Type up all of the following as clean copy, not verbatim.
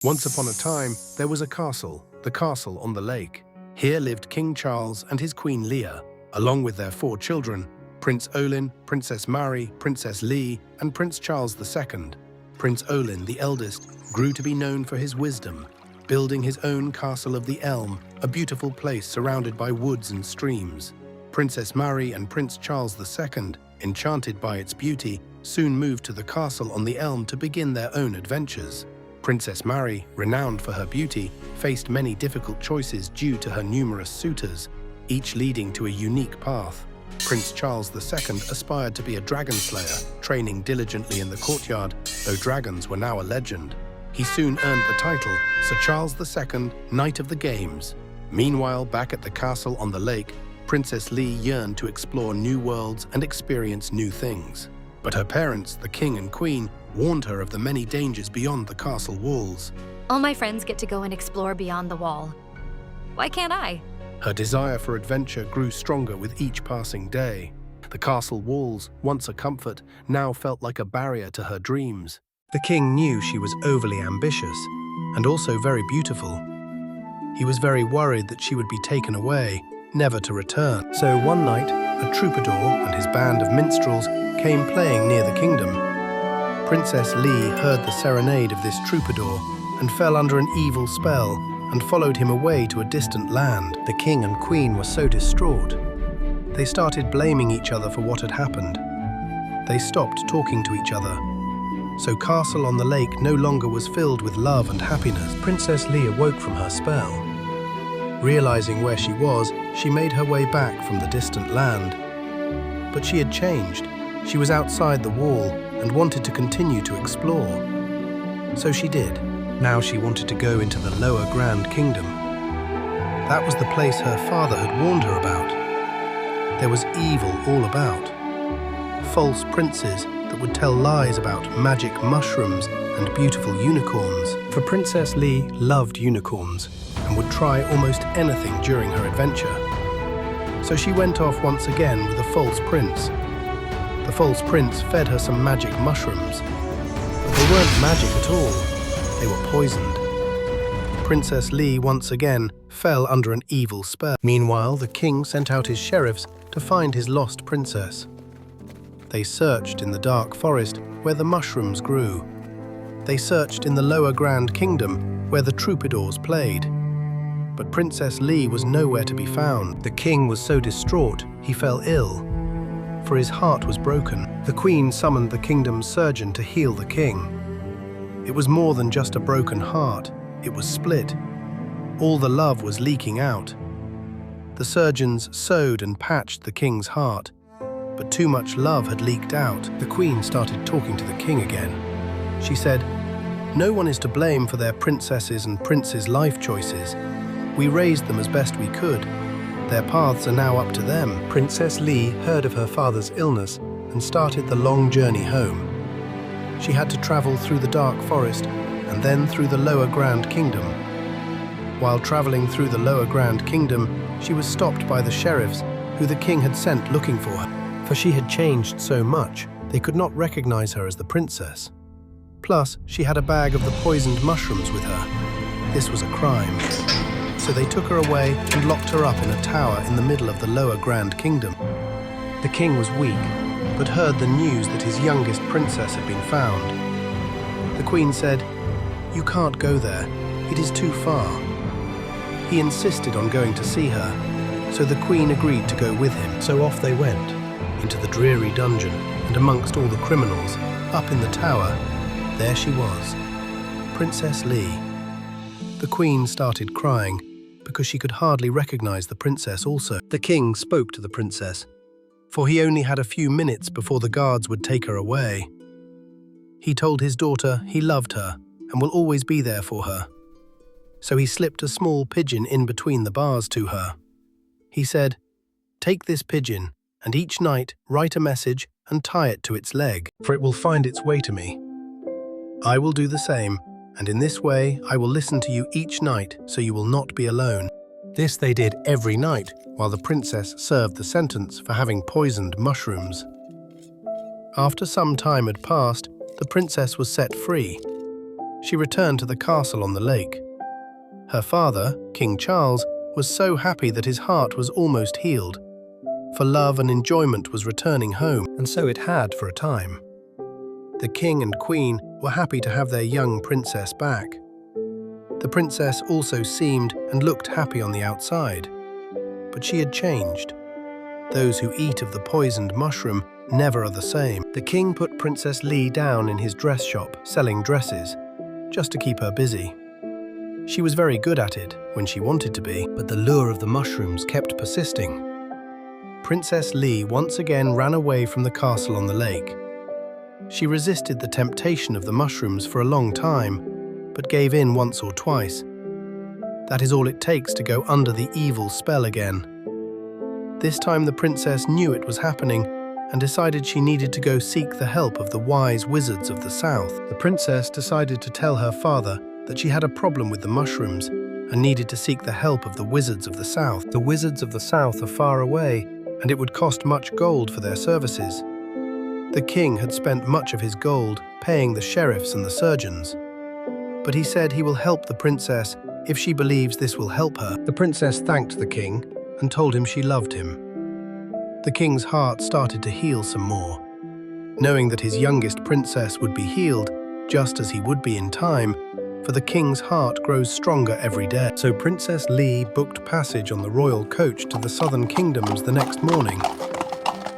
Once upon a time, there was a castle, the castle on the lake. Here lived King Charles and his Queen Leah, along with their 4 children, Prince Olin, Princess Mary, Princess Leigh, and Prince Charles II. Prince Olin, the eldest, grew to be known for his wisdom, building his own Castle of the Elm, a beautiful place surrounded by woods and streams. Princess Mary and Prince Charles II, enchanted by its beauty, soon moved to the castle on the elm to begin their own adventures. Princess Mary, renowned for her beauty, faced many difficult choices due to her numerous suitors, each leading to a unique path. Prince Charles II aspired to be a dragon slayer, training diligently in the courtyard, though dragons were now a legend. He soon earned the title Sir Charles II, Knight of the Games. Meanwhile, back at the castle on the lake, Princess Leigh yearned to explore new worlds and experience new things. But her parents, the king and queen, warned her of the many dangers beyond the castle walls. All my friends get to go and explore beyond the wall. Why can't I? Her desire for adventure grew stronger with each passing day. The castle walls, once a comfort, now felt like a barrier to her dreams. The king knew she was overly ambitious and also very beautiful. He was very worried that she would be taken away, never to return. So one night, a troubadour and his band of minstrels came playing near the kingdom. Princess Leigh heard the serenade of this troubadour and fell under an evil spell and followed him away to a distant land. The king and queen were so distraught. They started blaming each other for what had happened. They stopped talking to each other. So Castle on the Lake no longer was filled with love and happiness. Princess Leigh awoke from her spell. Realizing where she was, she made her way back from the distant land. But she had changed. She was outside the wall and wanted to continue to explore. So she did. Now she wanted to go into the lower Grand Kingdom. That was the place her father had warned her about. There was evil all about. False princes that would tell lies about magic mushrooms and beautiful unicorns. For Princess Leigh loved unicorns and would try almost anything during her adventure. So she went off once again with a false prince. The false prince fed her some magic mushrooms. But they weren't magic at all. They were poisoned. Princess Leigh once again fell under an evil spell. Meanwhile, the king sent out his sheriffs to find his lost princess. They searched in the dark forest where the mushrooms grew. They searched in the lower Grand Kingdom where the troubadours played. But Princess Leigh was nowhere to be found. The king was so distraught he fell ill, for his heart was broken. The queen summoned the kingdom's surgeon to heal the king. It was more than just a broken heart, it was split. All the love was leaking out. The surgeons sewed and patched the king's heart, but too much love had leaked out. The queen started talking to the king again. She said, "No one is to blame for their princesses' and princes' life choices. We raised them as best we could. Their paths are now up to them." Princess Leigh heard of her father's illness and started the long journey home. She had to travel through the dark forest and then through the lower Grand Kingdom. While traveling through the lower Grand Kingdom, she was stopped by the sheriffs who the king had sent looking for her. For she had changed so much, they could not recognize her as the princess. Plus, she had a bag of the poisoned mushrooms with her. This was a crime. So they took her away and locked her up in a tower in the middle of the lower Grand Kingdom. The king was weak, but heard the news that his youngest princess had been found. The queen said, "You can't go there. It is too far." He insisted on going to see her, so the queen agreed to go with him. So off they went, into the dreary dungeon, and amongst all the criminals, up in the tower, there she was, Princess Leigh. The queen started crying, because she could hardly recognize the princess also. The king spoke to the princess, for he only had a few minutes before the guards would take her away. He told his daughter he loved her and will always be there for her. So he slipped a small pigeon in between the bars to her. He said, "Take this pigeon, and each night write a message and tie it to its leg, for it will find its way to me. I will do the same, and in this way I will listen to you each night, so you will not be alone." This they did every night, while the princess served the sentence for having poisoned mushrooms. After some time had passed, the princess was set free. she returned to the castle on the lake. Her father, King Charles, was so happy that his heart was almost healed, for love and enjoyment was returning home, and so it had for a time. The king and queen were happy to have their young princess back. The princess also seemed and looked happy on the outside, but she had changed. Those who eat of the poisoned mushroom never are the same. The king put Princess Leigh down in his dress shop, selling dresses, just to keep her busy. She was very good at it when she wanted to be, but the lure of the mushrooms kept persisting. Princess Leigh once again ran away from the castle on the lake. She resisted the temptation of the mushrooms for a long time, but gave in once or twice. That is all it takes to go under the evil spell again. This time the princess knew it was happening and decided she needed to go seek the help of the wise wizards of the south. The princess decided to tell her father that she had a problem with the mushrooms and needed to seek the help of the wizards of the south. The wizards of the south are far away, and it would cost much gold for their services. The king had spent much of his gold paying the sheriffs and the surgeons, but he said he will help the princess if she believes this will help her. The princess thanked the king and told him she loved him. The king's heart started to heal some more. Knowing that his youngest princess would be healed, just as he would be in time, for the king's heart grows stronger every day. So Princess Leigh booked passage on the royal coach to the southern kingdoms the next morning.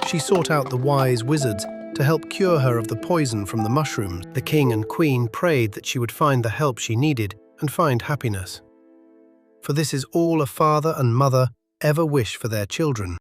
She sought out the wise wizards to help cure her of the poison from the mushrooms. The king and queen prayed that she would find the help she needed and find happiness. For this is all a father and mother ever wish for their children.